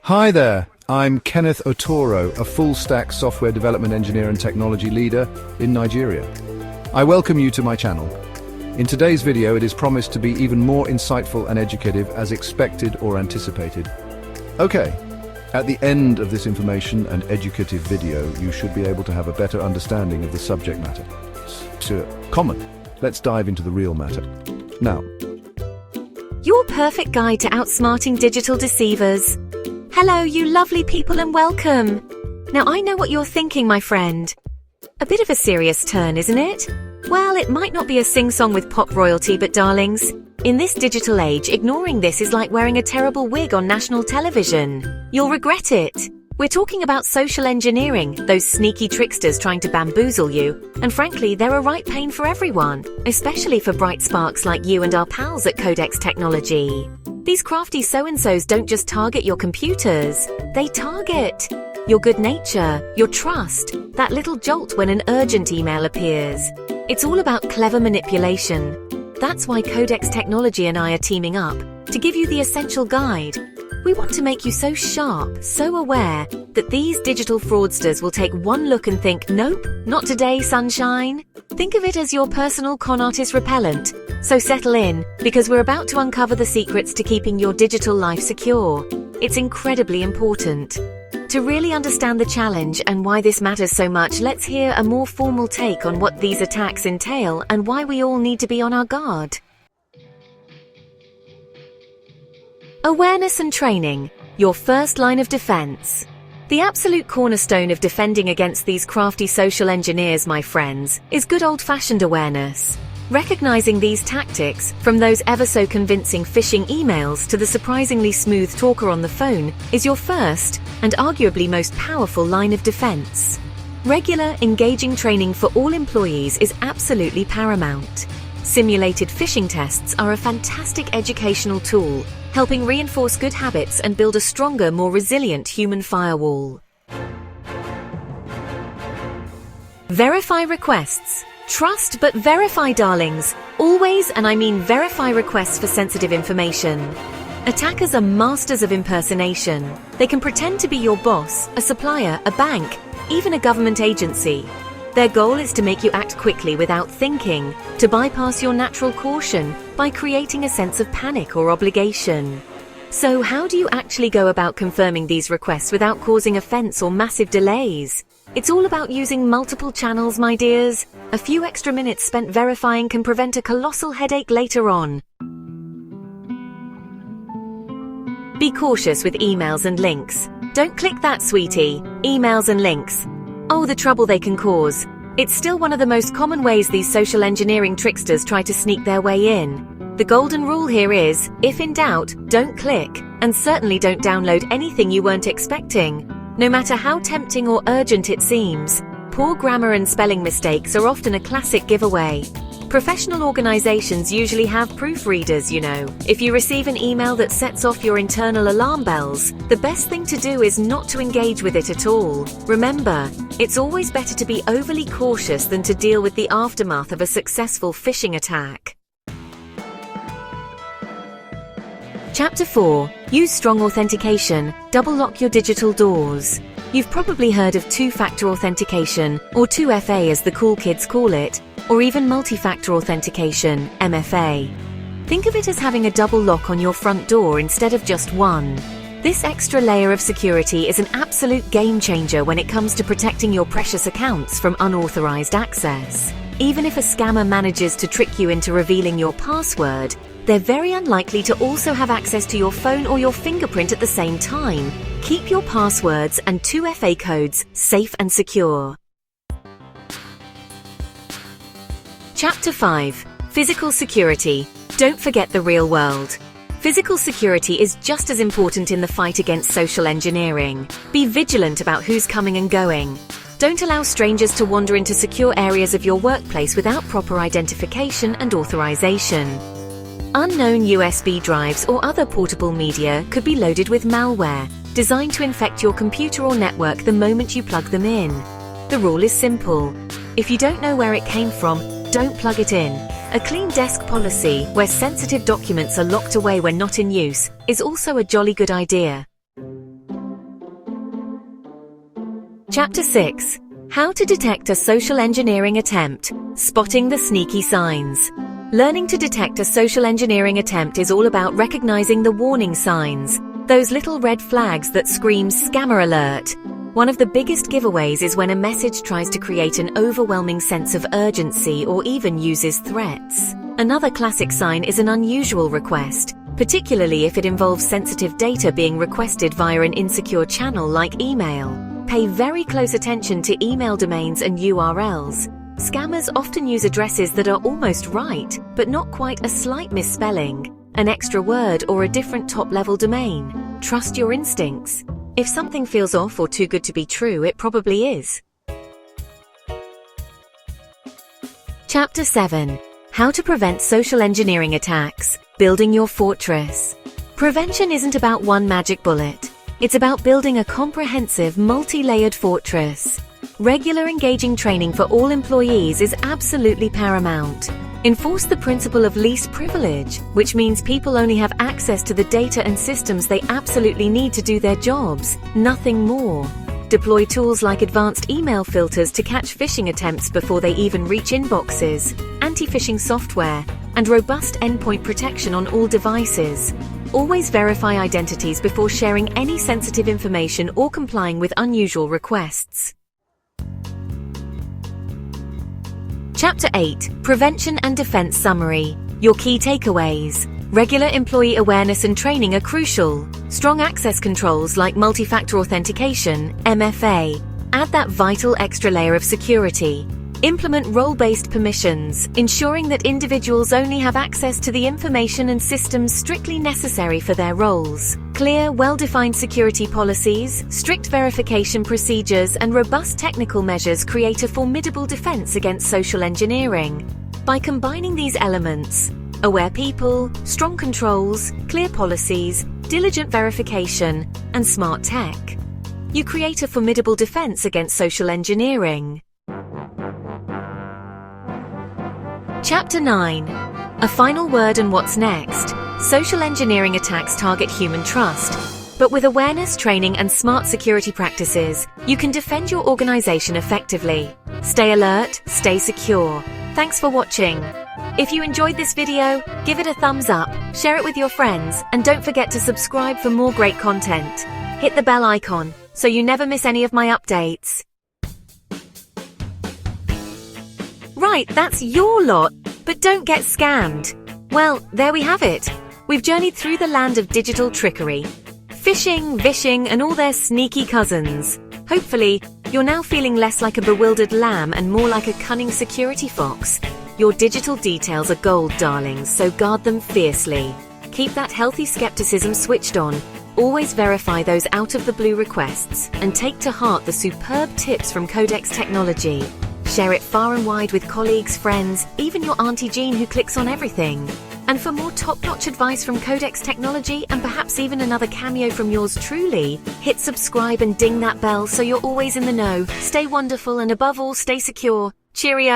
Hi there, I'm Kenneth Otoro, a full-stack software development engineer and technology leader in Nigeria. I welcome you to my channel. In today's video, it is promised to be even more insightful and educative as expected or anticipated. Okay, at the end of this information and educative video, you should be able to have a better understanding of the subject matter. Common. Let's dive into the real matter. Now, your perfect guide to outsmarting digital deceivers. Hello, you lovely people, and welcome. Now, I know what you're thinking, my friend. A bit of a serious turn, isn't it? Well, it might not be a sing-song with pop royalty, but darlings, in this digital age, ignoring this is like wearing a terrible wig on national television. You'll regret it. We're talking about social engineering, those sneaky tricksters trying to bamboozle you. And frankly, they're a right pain for everyone, especially for bright sparks like you and our pals at Codex Technology. These crafty so-and-sos don't just target your computers, they target your good nature, your trust, that little jolt when an urgent email appears. It's all about clever manipulation. That's why Codex Technology and I are teaming up to give you the essential guide. We want to make you so sharp, so aware, that these digital fraudsters will take one look and think, nope, not today, sunshine. Think of it as your personal con artist repellent. So settle in, because we're about to uncover the secrets to keeping your digital life secure. It's incredibly important. To really understand the challenge and why this matters so much, let's hear a more formal take on what these attacks entail and why we all need to be on our guard. Awareness and training, your first line of defense. The absolute cornerstone of defending against these crafty social engineers, my friends, is good old-fashioned awareness. Recognizing these tactics, from those ever so convincing phishing emails to the surprisingly smooth talker on the phone, is your first and arguably most powerful line of defense. Regular, engaging training for all employees is absolutely paramount. Simulated phishing tests are a fantastic educational tool, helping reinforce good habits and build a stronger, more resilient human firewall. Verify requests. Trust but verify, darlings. Always, and I mean verify requests for sensitive information. Attackers are masters of impersonation. They can pretend to be your boss, a supplier, a bank, even a government agency. Their goal is to make you act quickly without thinking, to bypass your natural caution by creating a sense of panic or obligation. So how do you actually go about confirming these requests without causing offense or massive delays? It's all about using multiple channels, my dears. A few extra minutes spent verifying can prevent a colossal headache later on. Be cautious with emails and links. Don't click that, sweetie. Emails and links. Oh, the trouble they can cause. It's still one of the most common ways these social engineering tricksters try to sneak their way in. The golden rule here is, if in doubt, don't click, and certainly don't download anything you weren't expecting. No matter how tempting or urgent it seems, poor grammar and spelling mistakes are often a classic giveaway. Professional organizations usually have proofreaders, you know. If you receive an email that sets off your internal alarm bells, the best thing to do is not to engage with it at all. Remember, it's always better to be overly cautious than to deal with the aftermath of a successful phishing attack. Chapter 4. Use strong authentication. Double lock your digital doors. You've probably heard of two-factor authentication, or 2FA as the cool kids call it, or even multi-factor authentication, MFA. Think of it as having a double lock on your front door instead of just one. This extra layer of security is an absolute game changer when it comes to protecting your precious accounts from unauthorized access. Even if a scammer manages to trick you into revealing your password, they're very unlikely to also have access to your phone or your fingerprint at the same time. Keep your passwords and 2FA codes safe and secure. Chapter 5. Physical security. Don't forget the real world. Physical security is just as important in the fight against social engineering. Be vigilant about who's coming and going. Don't allow strangers to wander into secure areas of your workplace without proper identification and authorization. Unknown USB drives or other portable media could be loaded with malware, designed to infect your computer or network the moment you plug them in. The rule is simple. If you don't know where it came from, don't plug it in. A clean desk policy, where sensitive documents are locked away when not in use, is also a jolly good idea. Chapter 6. How to detect a social engineering attempt. Spotting the sneaky signs. Learning to detect a social engineering attempt is all about recognizing the warning signs, those little red flags that scream scammer alert. One of the biggest giveaways is when a message tries to create an overwhelming sense of urgency or even uses threats. Another classic sign is an unusual request, particularly if it involves sensitive data being requested via an insecure channel like email. Pay very close attention to email domains and URLs. Scammers often use addresses that are almost right, but not quite a slight misspelling, an extra word or a different top-level domain. Trust your instincts. If something feels off or too good to be true, it probably is. Chapter 7. How to prevent social engineering attacks. Building your fortress. Prevention isn't about one magic bullet. It's about building a comprehensive, multi-layered fortress. Regular engaging training for all employees is absolutely paramount. Enforce the principle of least privilege, which means people only have access to the data and systems they absolutely need to do their jobs, nothing more. Deploy tools like advanced email filters to catch phishing attempts before they even reach inboxes, anti-phishing software, and robust endpoint protection on all devices. Always verify identities before sharing any sensitive information or complying with unusual requests. Chapter 8. Prevention and Defense Summary. Your key takeaways. Regular employee awareness and training are crucial. Strong access controls like multi-factor authentication, MFA, add that vital extra layer of security. Implement role-based permissions, ensuring that individuals only have access to the information and systems strictly necessary for their roles. Clear, well-defined security policies, strict verification procedures, and robust technical measures create a formidable defense against social engineering. By combining these elements, aware people, strong controls, clear policies, diligent verification, and smart tech, you create a formidable defense against social engineering. Chapter 9. A final word and what's next. Social engineering attacks target human trust, but with awareness, training, and smart security practices, you can defend your organization effectively. Stay alert, stay secure. Thanks for watching. If you enjoyed this video, give it a thumbs up, share it with your friends, and don't forget to subscribe for more great content. Hit the bell icon so you never miss any of my updates. Right, that's your lot, but don't get scammed. Well, there we have it. We've journeyed through the land of digital trickery. Phishing, vishing, and all their sneaky cousins. Hopefully, you're now feeling less like a bewildered lamb and more like a cunning security fox. Your digital details are gold, darlings, so guard them fiercely. Keep that healthy skepticism switched on. Always verify those out-of-the-blue requests and take to heart the superb tips from Codex Technology. Share it far and wide with colleagues, friends, even your Auntie Jean who clicks on everything. And for more top-notch advice from Codex Technology and perhaps even another cameo from yours truly, hit subscribe and ding that bell so you're always in the know. Stay wonderful and above all, stay secure. Cheerio!